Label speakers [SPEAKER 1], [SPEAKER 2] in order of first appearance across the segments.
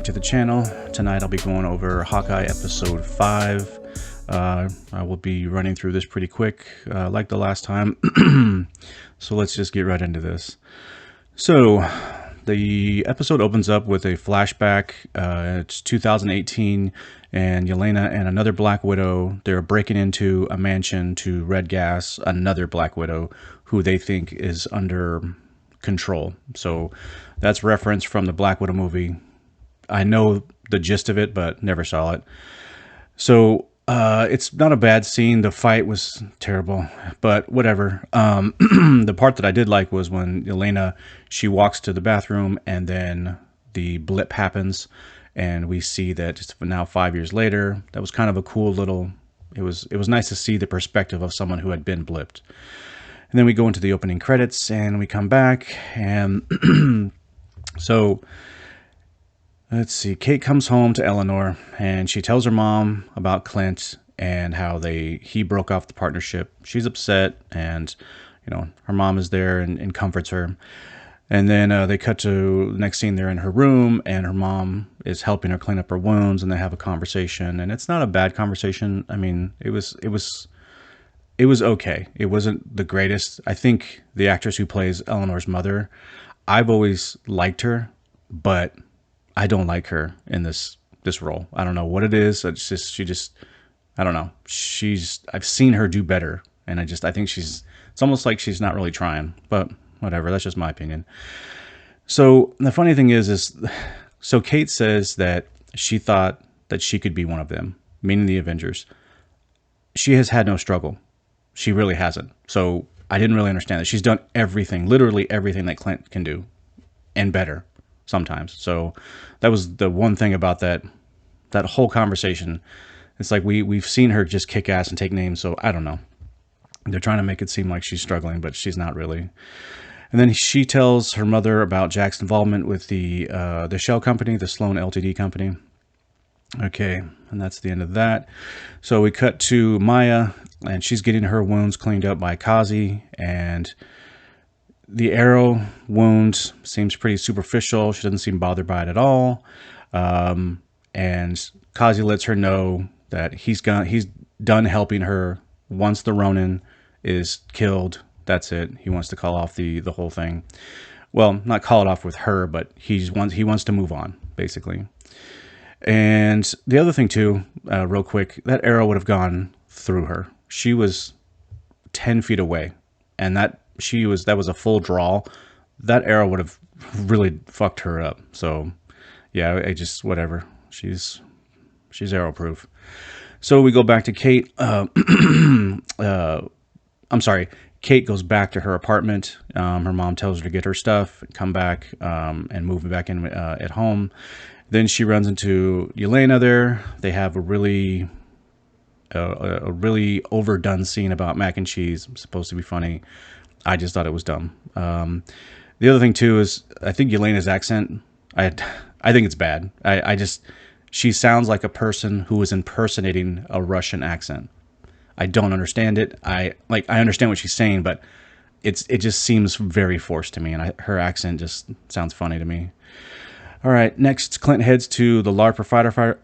[SPEAKER 1] to the channel. Tonight I'll be going over Hawkeye episode 5. I will be running through this pretty quick, like the last time. So let's just get right into this. So the episode opens up with a flashback. It's 2018, and Yelena and another Black Widow, they're breaking into a mansion to red gas another Black Widow who they think is under control. So that's reference from the Black Widow movie. I know the gist of it, but never saw it. So it's not a bad scene. The fight was terrible, but whatever. The part that I did like was when Elena, she walks to the bathroom and then the blip happens and we see that it's now 5 years later. That was kind of a cool little, it was nice to see the perspective of someone who had been blipped. And then we go into the opening credits and we come back and so let's see. Kate comes home to Eleanor and she tells her mom about Clint and how he broke off the partnership. She's upset and, her mom is there and comforts her. And then they cut to the next scene. They're in her room and her mom is helping her clean up her wounds and they have a conversation. And it's not a bad conversation. I mean, it was okay. It wasn't the greatest. I think the actress who plays Eleanor's mother, I've always liked her, but I don't like her in this role. I don't know what it is. It's just, I don't know. I've seen her do better. And I think it's almost like she's not really trying, but whatever. That's just my opinion. So the funny thing is so Kate says that she thought that she could be one of them, meaning the Avengers. She has had no struggle. She really hasn't. So I didn't really understand that. She's done everything, literally everything that Clint can do and better sometimes. So that was the one thing about that whole conversation. It's like we've seen her just kick ass and take names. So I don't know. They're trying to make it seem like she's struggling, but she's not really. And then she tells her mother about Jack's involvement with the shell company, the Sloan Ltd company. Okay, and that's the end of that. So we cut to Maya, and she's getting her wounds cleaned up by Qazi, and the arrow wound seems pretty superficial. She doesn't seem bothered by it at all. And Qazi lets her know that he's done helping her. Once the Ronin is killed, that's it. He wants to call off the whole thing. Well, not call it off with her, but he wants to move on, basically. And the other thing too, real quick, that arrow would have gone through her. She was 10 feet away, and that was a full draw. That arrow would have really fucked her up. So yeah, I just, whatever. She's arrow proof. So we go back to Kate. I'm sorry. Kate goes back to her apartment. Her mom tells her to get her stuff, come back, and move back in at home. Then she runs into Yelena there. They have a really overdone scene about mac and cheese. It's supposed to be funny. I just thought it was dumb. The other thing too is I think Elena'S accent. I think it's bad. She sounds like a person who is impersonating a Russian accent. I don't understand it. I understand what she's saying, but it just seems very forced to me, and her accent just sounds funny to me. All right, next, Clint heads to the LARPer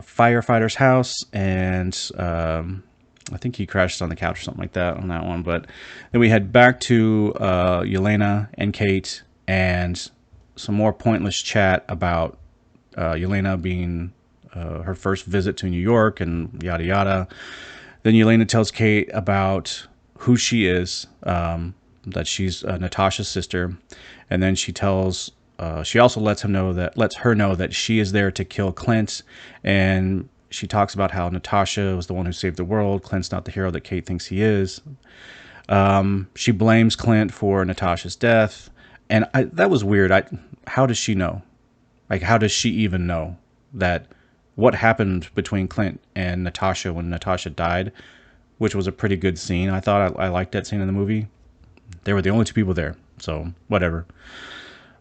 [SPEAKER 1] firefighter's house, and I think he crashes on the couch or something like that on that one. But then we head back to Yelena and Kate, and some more pointless chat about Yelena being her first visit to New York and yada yada. Then Yelena tells Kate about who she is, that she's Natasha's sister, and then she also lets her know that she is there to kill Clint, and she talks about how Natasha was the one who saved the world. Clint's not the hero that Kate thinks he is. She blames Clint for Natasha's death, and that was weird. How does she know? Like, how does she even know that? What happened between Clint and Natasha when Natasha died, which was a pretty good scene. I thought I liked that scene in the movie. They were the only two people there, so whatever.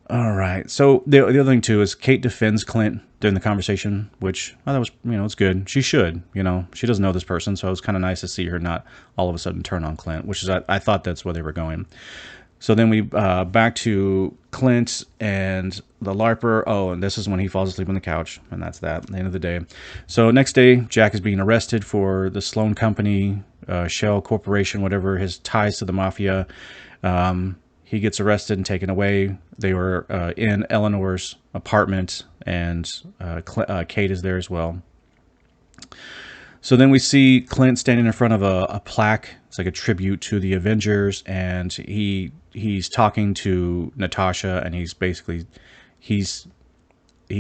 [SPEAKER 1] All right. So the other thing too is Kate defends Clint during the conversation, which I thought was, it's good. She should, she doesn't know this person, so it was kind of nice to see her not all of a sudden turn on Clint, which is I thought that's where they were going. So then we back to Clint and the LARPer. Oh, and this is when he falls asleep on the couch, and that's that. At the end of the day. So next day, Jack is being arrested for the Sloan Company, Shell Corporation, whatever his ties to the mafia. He gets arrested and taken away. They were in Eleanor's apartment, and Kate is there as well. So then we see Clint standing in front of a plaque. It's like a tribute to the Avengers, and he's talking to Natasha, and he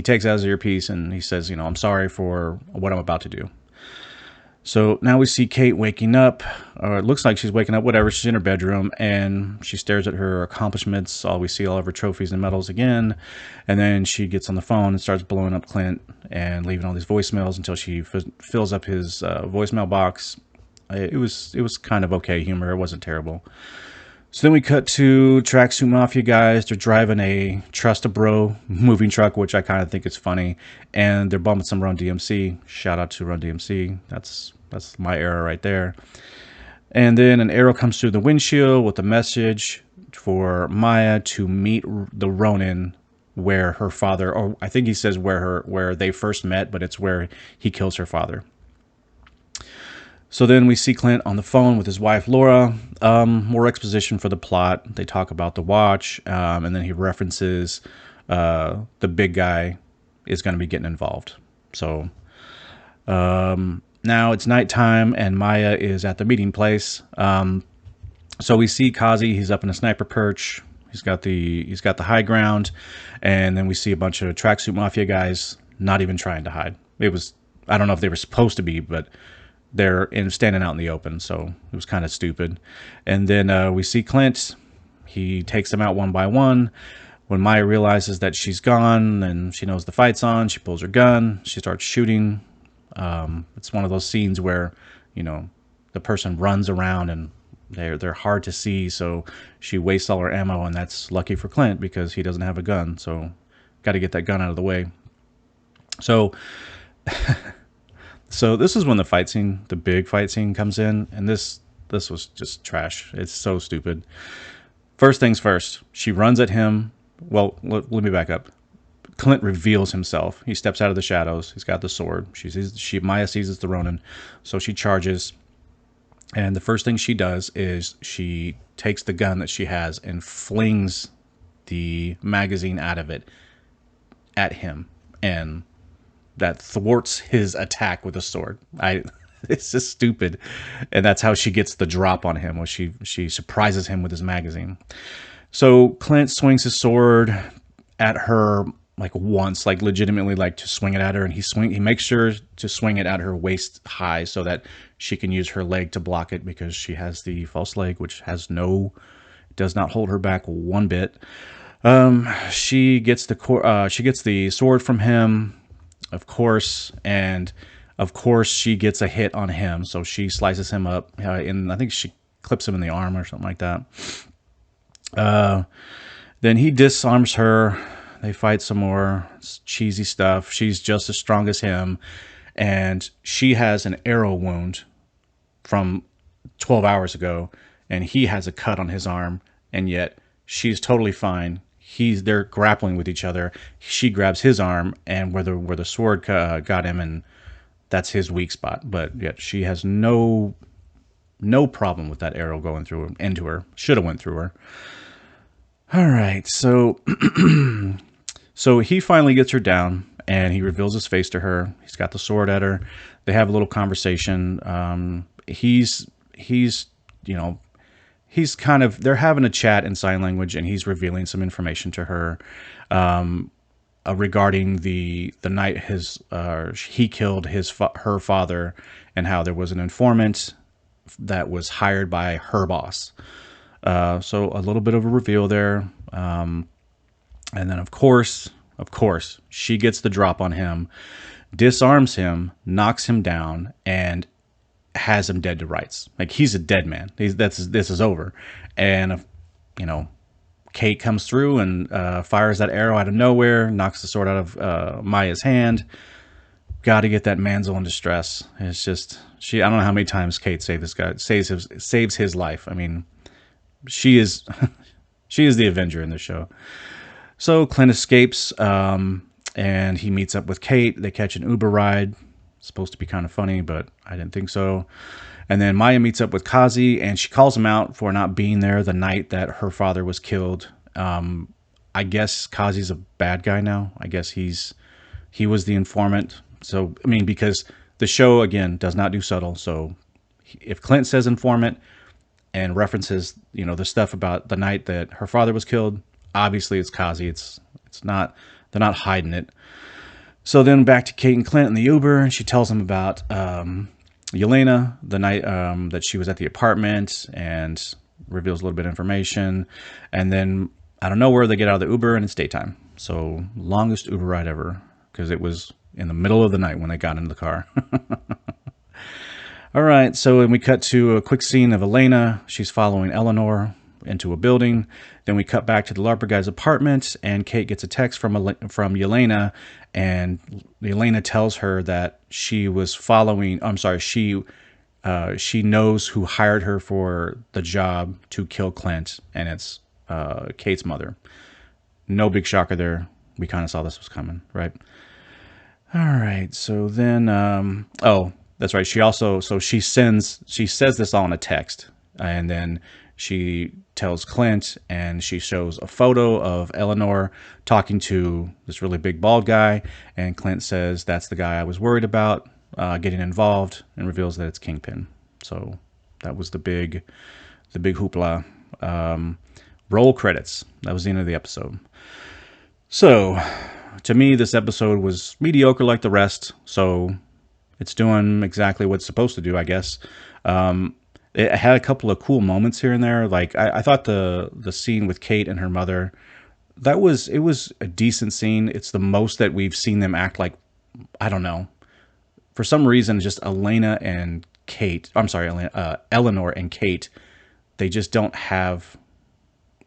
[SPEAKER 1] takes out his earpiece and he says, I'm sorry for what I'm about to do. So now we see Kate waking up, or it looks like she's waking up, whatever. She's in her bedroom, and she stares at her accomplishments. We see all of her trophies and medals again. And then she gets on the phone and starts blowing up Clint and leaving all these voicemails until she fills up his voicemail box. It was kind of okay humor. It wasn't terrible. So then we cut to Tracksuit Mafia guys. They're driving a Trust a Bro moving truck, which I kind of think is funny. And they're bumping some Run DMC. Shout out to Run DMC. That's my era right there. And then an arrow comes through the windshield with a message for Maya to meet the Ronin where her father, or I think he says where they first met, but it's where he kills her father. So then we see Clint on the phone with his wife, Laura. More exposition for the plot. They talk about the watch, and then he references the big guy is going to be getting involved. So now it's nighttime, and Maya is at the meeting place. So we see Qazi. He's up in a sniper perch. He's got the high ground, and then we see a bunch of Tracksuit Mafia guys not even trying to hide. I don't know if they were supposed to be, but they're standing out in the open, so it was kind of stupid. And then we see Clint. He takes them out one by one. When Maya realizes that she's gone and she knows the fight's on, she pulls her gun. She starts shooting. It's one of those scenes where, the person runs around and they're hard to see, so she wastes all her ammo, and that's lucky for Clint because he doesn't have a gun, so got to get that gun out of the way. So So this is when the big fight scene comes in, and this was just trash. It's so stupid. First things first, she runs at him. Well, let me back up. Clint reveals himself. He steps out of the shadows. He's got the sword. Maya sees it's the Ronin, so she charges. And the first thing she does is she takes the gun that she has and flings the magazine out of it at him, and that thwarts his attack with a sword. It's just stupid. And that's how she gets the drop on him, where she surprises him with his magazine. So Clint swings his sword at her like once, like legitimately like to swing it at her, and he makes sure to swing it at her waist high so that she can use her leg to block it, because she has the false leg, which does not hold her back one bit. She gets the sword from him, of course, and of course she gets a hit on him, so she slices him up, and I think she clips him in the arm or something like that. Then he disarms her. They fight some more. It's cheesy stuff. She's just as strong as him, and she has an arrow wound from 12 hours ago, and he has a cut on his arm, and yet she's totally fine. They're grappling with each other. She grabs his arm, and where the sword got him, and that's his weak spot. But yet she has no problem with that arrow going into her. Should have went through her. All right, so so he finally gets her down, and he reveals his face to her. He's got the sword at her. They have a little conversation. They're having a chat in sign language, and he's revealing some information to her regarding the night he killed her father, and how there was an informant that was hired by her boss. So a little bit of a reveal there. And then of course, she gets the drop on him, disarms him, knocks him down, and has him dead to rights. Like, he's a dead man. This is over. And Kate comes through and fires that arrow out of nowhere, knocks the sword out of Maya's hand. Got to get that manzel in distress. It's just I don't know how many times Kate saves his life. I mean, she is She is the Avenger in the show. So Clint escapes, and he meets up with Kate. They catch an Uber ride. It's supposed to be kind of funny, but I didn't think so. And then Maya meets up with Qazi, and she calls him out for not being there the night that her father was killed. I guess Qazi's a bad guy now. I guess he was the informant. So, I mean, because the show, again, does not do subtle. So if Clint says informant and references, the stuff about the night that her father was killed, obviously it's Qazi. It's not, they're not hiding it. So then back to Kate and Clint in the Uber, and she tells him about Elena, the night that she was at the apartment, and reveals a little bit of information. And then out of nowhere, they get out of the Uber, and it's daytime. So longest Uber ride ever, because it was in the middle of the night when they got into the car. All right, so then we cut to a quick scene of Elena. She's following Eleanor into a building. Then we cut back to the LARPer guy's apartment, and Kate gets a text from Elena, and Elena tells her that she was following. I'm sorry, she knows who hired her for the job to kill Clint, and it's Kate's mother. No big shocker there. We kind of saw this was coming, right? All right, so then, oh, that's right. She says this all in a text, and then she tells Clint, and she shows a photo of Eleanor talking to this really big bald guy, and Clint says, that's the guy I was worried about getting involved, and reveals that it's Kingpin. So that was the big hoopla. Roll credits. That was the end of the episode. So to me, this episode was mediocre like the rest, so it's doing exactly what it's supposed to do, I guess. It had a couple of cool moments here and there. Like I thought the scene with Kate and her mother, it was a decent scene. It's the most that we've seen them act like, I don't know. For some reason, just Eleanor and Kate, they just don't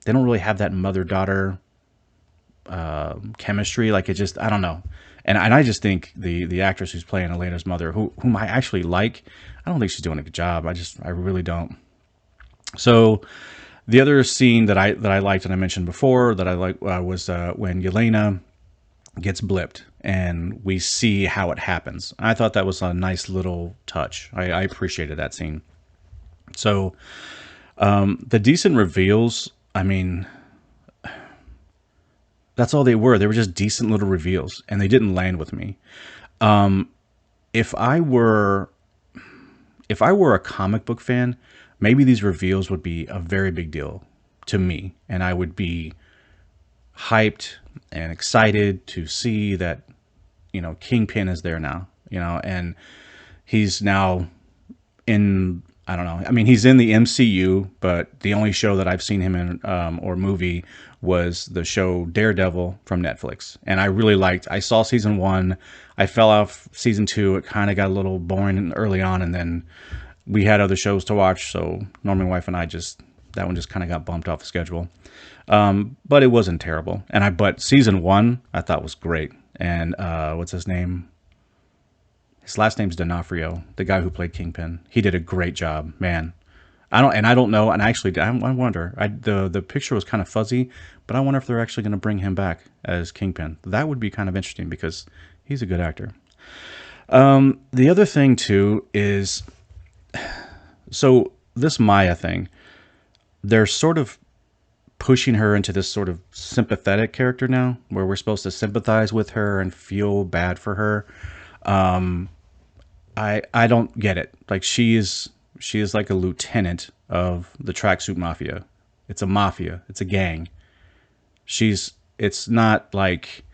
[SPEAKER 1] really have that mother-daughter chemistry. Like it just, I don't know. And I just think the actress who's playing Elena's mother, whom I actually like, I don't think she's doing a good job. I really don't. So the other scene that I liked and I mentioned before that I liked was when Elena gets blipped and we see how it happens. I thought that was a nice little touch. I appreciated that scene. So the decent reveals, I mean, that's all they were. They were just decent little reveals, and they didn't land with me. If I were a comic book fan, maybe these reveals would be a very big deal to me, and I would be hyped and excited to see that, Kingpin is there now, and he's now in, I don't know. I mean, he's in the MCU, but the only show that I've seen him in, or movie, was the show Daredevil from Netflix. And I saw season 1. I fell off season 2. It kind of got a little boring early on, and then we had other shows to watch. So Norman, wife, and that one just kind of got bumped off the schedule. But it wasn't terrible. But season 1 I thought was great. And what's his name? His last name's D'Onofrio, the guy who played Kingpin. He did a great job, man. I don't know, and actually, I wonder. The picture was kind of fuzzy, but I wonder if they're actually going to bring him back as Kingpin. That would be kind of interesting because he's a good actor. The other thing too is, so this Maya thing, they're sort of pushing her into this sort of sympathetic character now, where we're supposed to sympathize with her and feel bad for her. I don't get it. Like she is like a lieutenant of the Tracksuit Mafia. It's a mafia. It's a gang. It's not like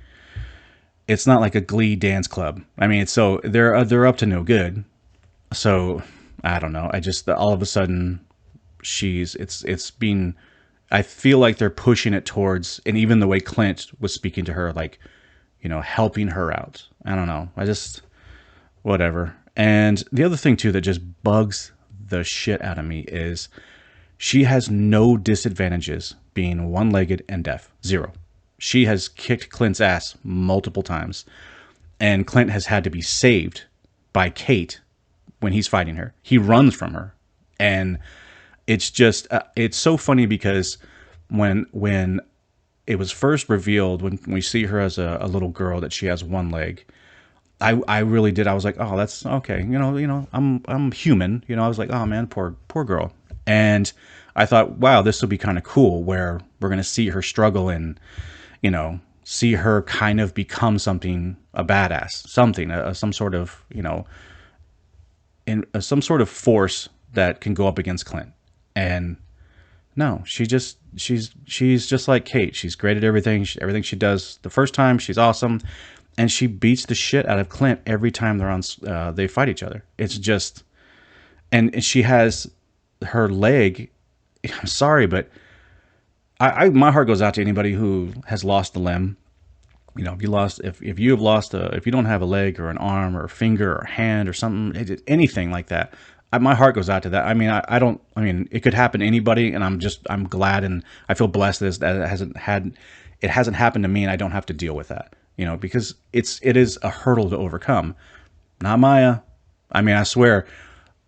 [SPEAKER 1] a Glee dance club. I mean, so they're up to no good. So I don't know. I just, all of a sudden I feel like they're pushing it towards, and even the way Clint was speaking to her, like, helping her out. I don't know. Whatever. And the other thing too that just bugs the shit out of me is she has no disadvantages being one-legged and deaf. Zero. She has kicked Clint's ass multiple times, and Clint has had to be saved by Kate when he's fighting her. He runs from her, and it's just it's so funny because when it was first revealed, when we see her as a little girl, that she has one leg, I really did. I was like, oh, that's okay. I'm human. I was like, oh man, poor girl. And I thought, wow, this will be kind of cool, where we're gonna see her struggle and, see her kind of become something, a badass, something, some sort of, some sort of force that can go up against Clint. And no, she's just like Kate. She's great at everything. Everything she does the first time, she's awesome. And she beats the shit out of Clint every time they fight each other. It's just, and she has her leg. I'm sorry, but my heart goes out to anybody who has lost a limb. If you don't have a leg or an arm or a finger or a hand or something, anything like that, my heart goes out to that. I mean, it could happen to anybody, and I'm glad and I feel blessed that it hasn't happened to me, and I don't have to deal with that. Because it is a hurdle to overcome. Not Maya. I mean, I swear.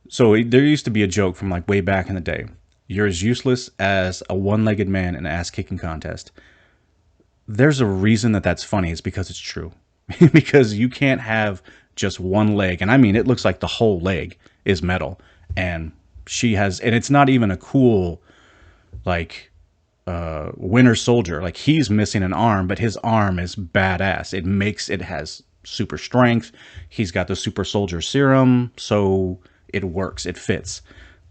[SPEAKER 1] So there used to be a joke from like way back in the day. You're as useless as a one-legged man in an ass-kicking contest. There's a reason that's funny. It's because it's true. Because you can't have just one leg. And I mean, it looks like the whole leg is metal. And and it's not even a cool, like, Winter Soldier. Like, he's missing an arm, but his arm is badass. It has super strength. He's got the super soldier serum, so it works. It fits.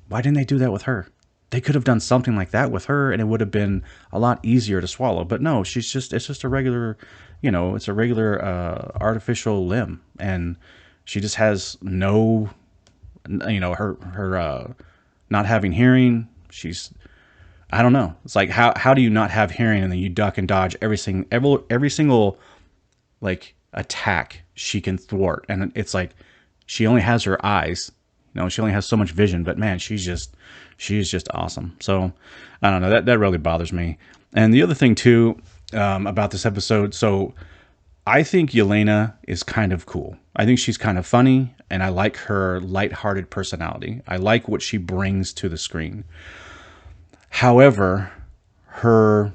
[SPEAKER 1] Why didn't they do that with her? They could have done something like that with her, and it would have been a lot easier to swallow. But no, it's just a regular, it's a regular artificial limb, and she just has no, her not having hearing. I don't know. It's like, how do you not have hearing and then you duck and dodge every single like attack she can thwart? And it's like, she only has her eyes. She only has so much vision, but man, she's just awesome. So I don't know, that really bothers me. And the other thing too, about this episode, so I think Yelena is kind of cool. I think she's kind of funny, and I like her lighthearted personality. I like what she brings to the screen. However, her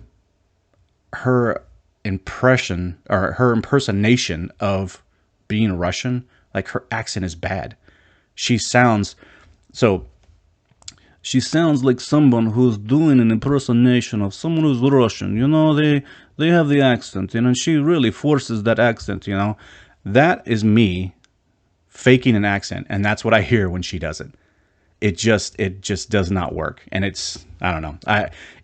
[SPEAKER 1] impression, or her impersonation of being Russian, like, her accent is bad. She sounds like someone who's doing an impersonation of someone who's Russian. They have the accent, and she really forces that accent, That is me faking an accent, and that's what I hear when she does it. It just does not work, and I don't know.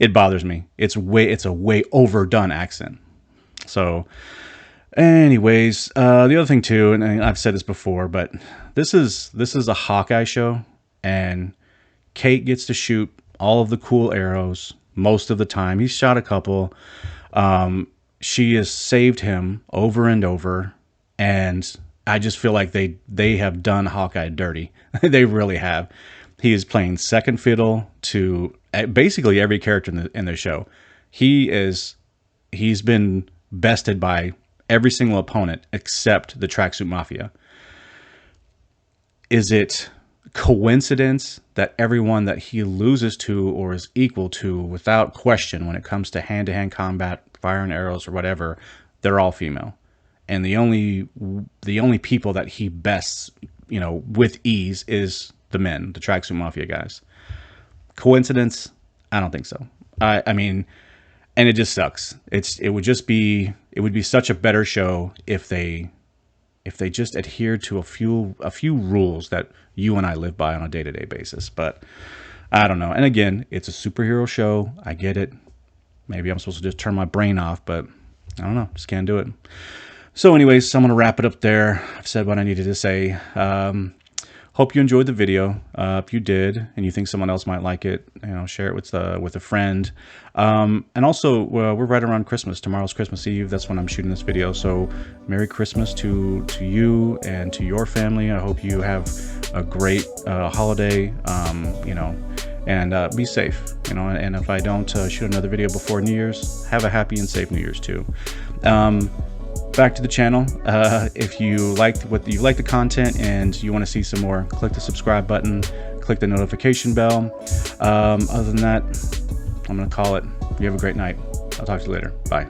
[SPEAKER 1] It bothers me. It's a way overdone accent. So, anyways, the other thing too, and I've said this before, but this is a Hawkeye show, and Kate gets to shoot all of the cool arrows most of the time. He's shot a couple. She has saved him over and over, and I just feel like they have done Hawkeye dirty. They really have. He is playing second fiddle to basically every character in the show. He's been bested by every single opponent except the Tracksuit Mafia. Is it coincidence that everyone that he loses to or is equal to, without question, when it comes to hand-to-hand combat, fire and arrows or whatever, they're all female? And the only people that he bests, with ease is the men, the Tracksuit Mafia guys. Coincidence? I don't think so. I mean, and it just sucks. It would be such a better show if they just adhered to a few rules that you and I live by on a day-to-day basis. But I don't know. And again, it's a superhero show. I get it. Maybe I'm supposed to just turn my brain off, but I don't know. Just can't do it. So anyways, I'm going to wrap it up there. I've said what I needed to say. Hope you enjoyed the video. If you did, and you think someone else might like it, share it with a friend. And also, we're right around Christmas. Tomorrow's Christmas Eve. That's when I'm shooting this video. So, Merry Christmas to you and to your family. I hope you have a great holiday. And be safe. And if I don't shoot another video before New Year's, have a happy and safe New Year's too. Back to the channel. If you liked the content and you want to see some more, click the subscribe button, click the notification bell. Other than that, I'm going to call it. You have a great night. I'll talk to you later. Bye.